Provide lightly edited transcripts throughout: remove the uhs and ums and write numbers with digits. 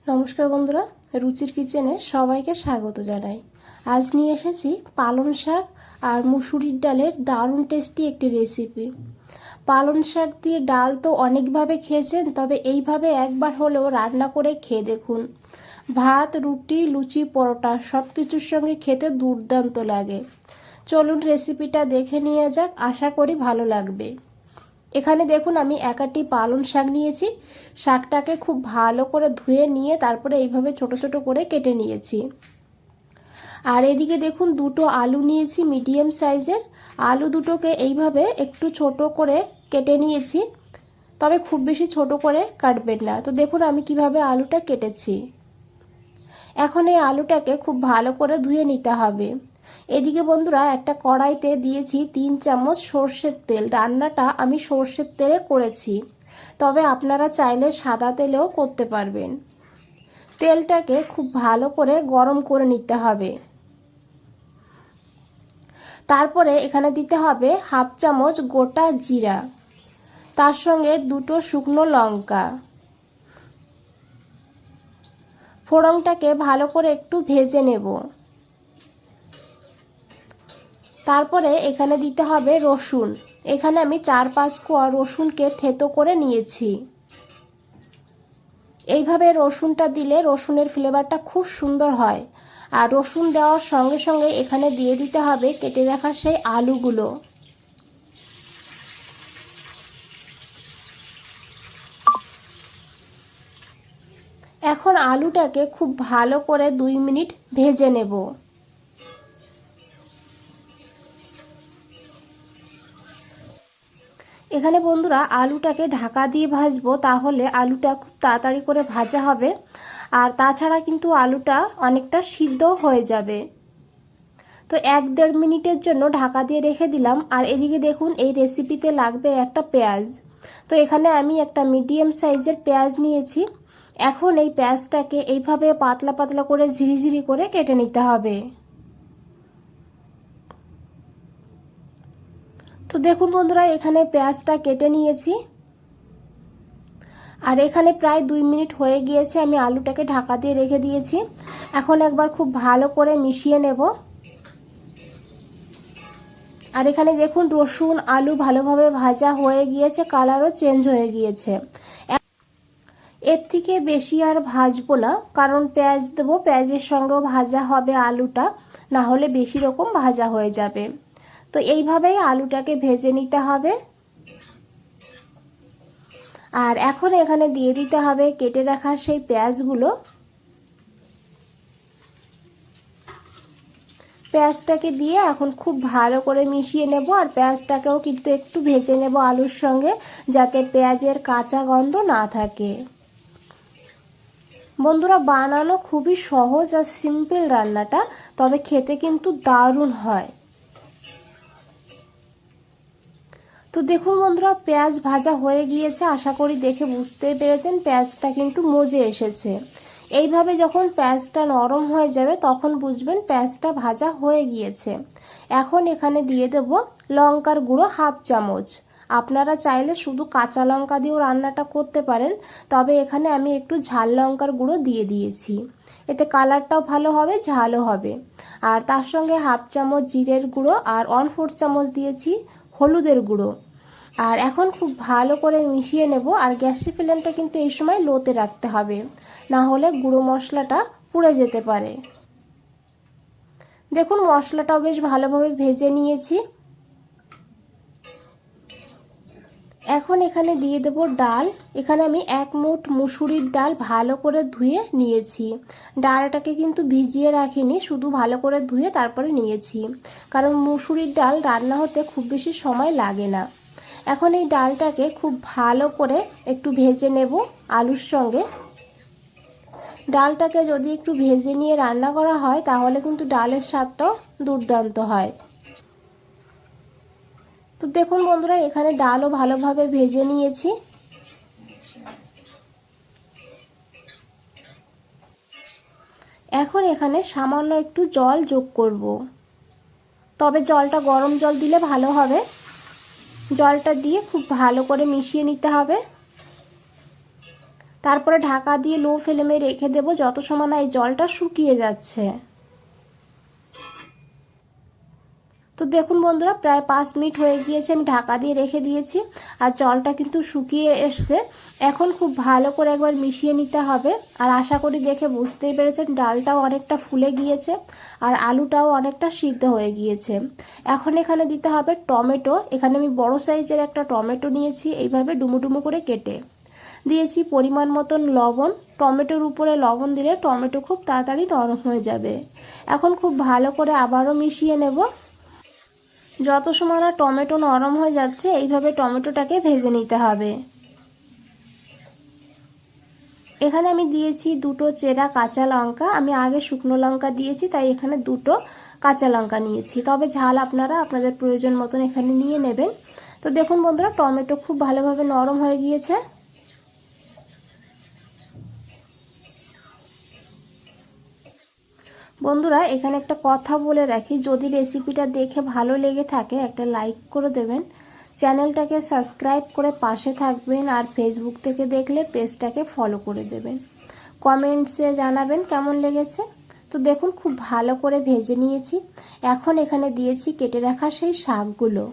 নমস্কার বন্ধুরা, রুচির কিচেনে সবাইকে স্বাগত জানাই। আজ নিয়ে এসেছি পালং শাক আর মুসুরির ডালের দারুণ টেস্টি একটি রেসিপি। পালং শাক দিয়ে ডাল তো অনেকভাবে খেয়েছেন, তবে এইভাবে একবার হলেও রান্না করে খেয়ে দেখুন। ভাত, রুটি, লুচি, পরোটা সব কিছুর সঙ্গে খেতে দুর্দান্ত লাগে। চলুন রেসিপিটা দেখে নিয়ে যাক, আশা করি ভালো লাগবে। এখানে দেখুন আমি এক আটি পালং শাক নিয়েছি। শাকটাকে খুব ভালো করে ধুয়ে নিয়ে তারপরে এইভাবে ছোট ছোট করে কেটে নিয়েছি। আর এদিকে দেখুন দুটো আলু নিয়েছি মিডিয়াম সাইজের। আলু দুটোকে এইভাবে একটু ছোট করে কেটে নিয়েছি, তবে খুব বেশি ছোট করে কাটবেন না। তো দেখুন আমি কিভাবে আলুটা কেটেছি। এখন এই আলুটাকে খুব ভালো করে ধুয়ে নিতে হবে। এদিকে বন্ধুরা একটা কড়াইতে দিয়েছি 3 চামচ সর্ষের তেল। রান্নাটা আমি সর্ষের তেলে করেছি, তবে আপনারা চাইলে সাদা তেলেও করতে পারবেন। তেলটাকে খুব ভালো করে গরম করে নিতে হবে। তারপরে এখানে দিতে হবে হাফ চামচ গোটা জিরা, তার সঙ্গে দুটো শুকনো লঙ্কা। ফোড়নটাকে ভালো করে একটু ভেজে নেব। তারপরে এখানে দিতে হবে রসুন। এখানে আমি 4-5 কোয়া রসুনকে থেতো করে নিয়েছি। এইভাবে রসুনটা দিলে রসুনের ফ্লেভারটা খুব সুন্দর হয়। আর রসুন দেওয়ার সঙ্গে সঙ্গে এখানে দিয়ে দিতে হবে কেটে রাখা সেই আলুগুলো। এখন আলুটাকে খুব ভালো করে 2 মিনিট ভেজে নেব। এখানে বন্ধুরা আলুটাকে ঢাকা দিয়ে ভাজবো, তাহলে আলুটা খুব তাড়াতাড়ি করে ভাজা হবে। আর তাছাড়া কিন্তু আলুটা অনেকটা সিদ্ধ হয়ে যাবে। তো 1-1.5 মিনিটের জন্য ঢাকা দিয়ে রেখে দিলাম। আর এদিকে দেখুন এই রেসিপিতে লাগবে একটা পেঁয়াজ। তো এখানে আমি একটা মিডিয়াম সাইজের পেঁয়াজ নিয়েছি। এখন এই পেঁয়াজটাকে এইভাবে পাতলা পাতলা করে ঝিরিঝিরি করে কেটে নিতে হবে। তো দেখুন বন্ধুরা এখানে পেঁয়াজটা কেটে নিয়েছি। আর এখানে প্রায় 2 মিনিট হয়ে গিয়েছে, আমি আলুটাকে ঢাকা দিয়ে রেখে দিয়েছি। এখন একবার খুব ভালো করে মিশিয়ে নেব। আর এখানে দেখুন রসুন আলু ভালোভাবে ভাজা হয়ে গিয়েছে, কালারও চেঞ্জ হয়ে গিয়েছে। এর থেকে বেশি আর ভাজবো না, কারণ পেঁয়াজ দেবো, পেঁয়াজের সঙ্গেও ভাজা হবে আলুটা, না হলে বেশি রকম ভাজা হয়ে যাবে। তো এইভাবেই আলুটাকে ভেজে নিতে হবে। আর এখন এখানে দিয়ে দিতে হবে কেটে রাখা সেই পেঁয়াজগুলো। পেঁয়াজটাকে দিয়ে এখন খুব ভালো করে মিশিয়ে নেব। আর পেঁয়াজটাকেও কিন্তু একটু ভেজে নেব আলুর সঙ্গে, যাতে পেঁয়াজের কাঁচা গন্ধ না থাকে। বন্ধুরা বানানো খুবই সহজ আর সিম্পল রান্নাটা, তবে খেতে কিন্তু দারুণ হয়। তো দেখুন বন্ধুরা পেঁয়াজ ভাজা হয়ে গিয়েছে, আশা করি দেখে বুঝতেই পেরেছেন পেঁয়াজটা কিন্তু মজে এসেছে। এইভাবে যখন পেঁয়াজটা নরম হয়ে যাবে তখন বুঝবেন পেঁয়াজটা ভাজা হয়ে গিয়েছে। এখন এখানে দিয়ে দেব লঙ্কার গুঁড়ো হাফ চামচ। আপনারা চাইলে শুধু কাঁচা লঙ্কা দিয়েও রান্নাটা করতে পারেন, তবে এখানে আমি একটু ঝাল লঙ্কার গুঁড়ো দিয়ে দিয়েছি। এতে কালারটাও ভালো হবে, ঝালও হবে। আর তার সঙ্গে হাফ চামচ জিরের গুঁড়ো আর 1/4 চামচ দিয়েছি হলুদের গুঁড়ো। আর এখন খুব ভালো করে মিশিয়ে নেব। আর গ্যাসের ফ্লেমটা কিন্তু এই সময় লোতে রাখতে হবে, না হলে গুঁড়ো মশলাটা পুড়ে যেতে পারে। দেখুন মশলাটাও বেশ ভালোভাবে ভেজে নিয়েছি। এখন এখানে দিয়ে দেব ডাল। এখানে আমি 1 মুঠ মুসুরির ডাল ভালো করে ধুয়ে নিয়েছি। ডালটাকে কিন্তু ভিজিয়ে রাখিনি, শুধু ভালো করে ধুয়ে তারপরে নিয়েছি, কারণ মুসুরির ডাল রান্না হতে খুব বেশি সময় লাগে না। এখন এই ডালটাকে খুব ভালো করে একটু ভেজে নেব আলুর সঙ্গে। ডালটাকে যদি একটু ভেজে নিয়ে রান্না করা হয় তাহলে কিন্তু ডালের স্বাদটাও দুর্দান্ত হয়। তো দেখুন বন্ধুরা এখানে ডালও ভালোভাবে ভেজে নিয়েছি। এখন এখানে সামান্য একটু জল যোগ করব, তবে জলটা গরম জল দিলে ভালো হবে। জলটা দিয়ে খুব ভালো করে মিশিয়ে নিতে হবে। তারপরে ঢাকা দিয়ে লো ফ্লেমে রেখে দেব যত সময় না এই জলটা শুকিয়ে যাচ্ছে। তো দেখুন বন্ধুরা, প্রায় 5 মিনিট হয়ে গিয়েছে, আমি ঢাকা দিয়ে রেখে দিয়েছি আর জলটা কিন্তু শুকিয়ে এসছে। এখন খুব ভালো করে একবার মিশিয়ে নিতে হবে। আর আশা করি দেখে বুঝতেই পেরেছেন ডালটাও অনেকটা ফুলে গিয়েছে আর আলুটাও অনেকটা সিদ্ধ হয়ে গিয়েছে। এখন এখানে দিতে হবে টমেটো। এখানে আমি বড় সাইজের একটা টমেটো নিয়েছি, এইভাবে ডুমো ডুমো করে কেটে দিয়েছি। পরিমাণ মতন লবণ। টমেটোর উপরে লবণ দিলে টমেটো খুব তাড়াতাড়ি নরম হয়ে যাবে। এখন খুব ভালো করে আবারও মিশিয়ে নেব। যত সময় না টমেটো নরম হয়ে যাচ্ছে এইভাবে টমেটোটাকে ভেজে নিতে হবে। এখানে আমি দিয়েছি 2টো চেরা কাঁচা লঙ্কা। আমি আগে শুকনো লঙ্কা দিয়েছি, তাই এখানে 2টো কাঁচা লঙ্কা নিয়েছি। তবে ঝাল আপনারা আপনাদের প্রয়োজন মতন এখানে নিয়ে নেবেন। তো দেখুন বন্ধুরা, টমেটো খুব ভালোভাবে নরম হয়ে গিয়েছে। বন্ধুরা, এখানে একটা কথা বলে রাখি, যদি রেসিপিটা দেখে ভালো লেগে থাকে একটা লাইক করে দেবেন, চ্যানেলটাকে সাবস্ক্রাইব করে পাশে থাকবেন, আর ফেসবুক থেকে দেখলে পেজটাকে ফলো করে দেবেন। কমেন্টসে জানাবেন কেমন লেগেছে। তো দেখুন খুব ভালো করে ভেজে নিয়েছি। এখন এখানে দিয়েছি কেটে রাখা সেই শাকগুলো।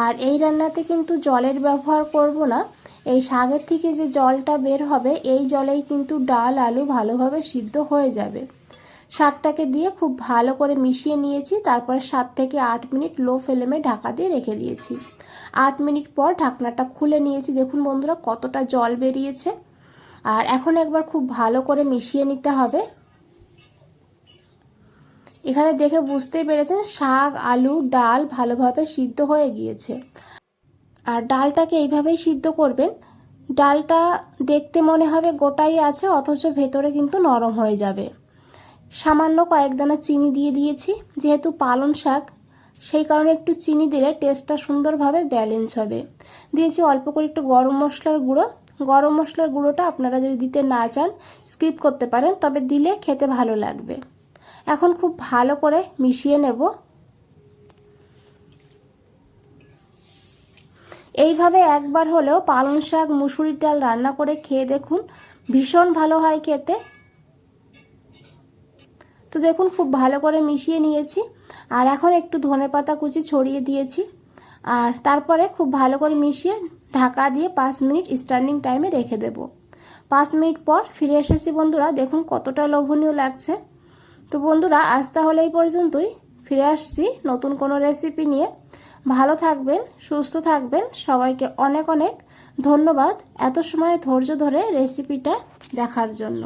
আর এই রান্নাতে কিন্তু জলের ব্যবহার করব না। এই শাকের থেকে যে জলটা বের হবে এই জলেই কিন্তু ডাল আলু ভালোভাবে সিদ্ধ হয়ে যাবে। শাকটাকে দিয়ে খুব ভালো করে মিশিয়ে নিয়েছি। তারপরে 7 থেকে 8 মিনিট লো ফ্লেমে ঢাকা দিয়ে রেখে দিয়েছি। 8 মিনিট পর ঢাকনাটা খুলে নিয়েছি। দেখুন বন্ধুরা কতটা জল বেরিয়েছে। আর এখন একবার খুব ভালো করে মিশিয়ে নিতে হবে। এখানে দেখে বুঝতেই পেরেছেন শাক আলু ডাল ভালোভাবে সিদ্ধ হয়ে গিয়েছে। আর ডালটাকে এইভাবেই সিদ্ধ করবেন। ডালটা দেখতে মনে হবে গোটাই আছে, অথচ ভেতরে কিন্তু নরম হয়ে যাবে। সামান্য কয়েক দানা চিনি দিয়ে দিয়েছি, যেহেতু পালং শাক সেই কারণে একটু চিনি দিলে টেস্টটা সুন্দরভাবে ব্যালেন্স হবে। দিয়েছি অল্প করে একটু গরম মশলার গুঁড়ো। গরম মশলার গুঁড়োটা আপনারা যদি দিতে না চান স্কিপ করতে পারেন, তবে দিলে খেতে ভালো লাগবে। এখন খুব ভালো করে মিশিয়ে নেব। এইভাবে একবার হলেও পালং শাক মুসুরির ডাল রান্না করে খেয়ে দেখুন, ভীষণ ভালো হয় খেতে। তো দেখুন খুব ভালো করে মিশিয়ে নিয়েছি। আর এখন একটু ধনেপাতা কুচি ছড়িয়ে দিয়েছি। আর তারপরে খুব ভালো করে মিশিয়ে ঢাকা দিয়ে 5 মিনিট স্ট্যান্ডিং টাইমে রেখে দেব। 5 মিনিট পর ফিরে এসেছি বন্ধুরা, দেখুন কতটা লোভনীয় লাগছে। তো বন্ধুরা, আজ তাহলে এই পর্যন্তই। ফিরে আসছি নতুন কোনো রেসিপি নিয়ে। ভালো থাকবেন, সুস্থ থাকবেন। সবাইকে অনেক অনেক ধন্যবাদ এত সময় ধৈর্য ধরে রেসিপিটা দেখার জন্য।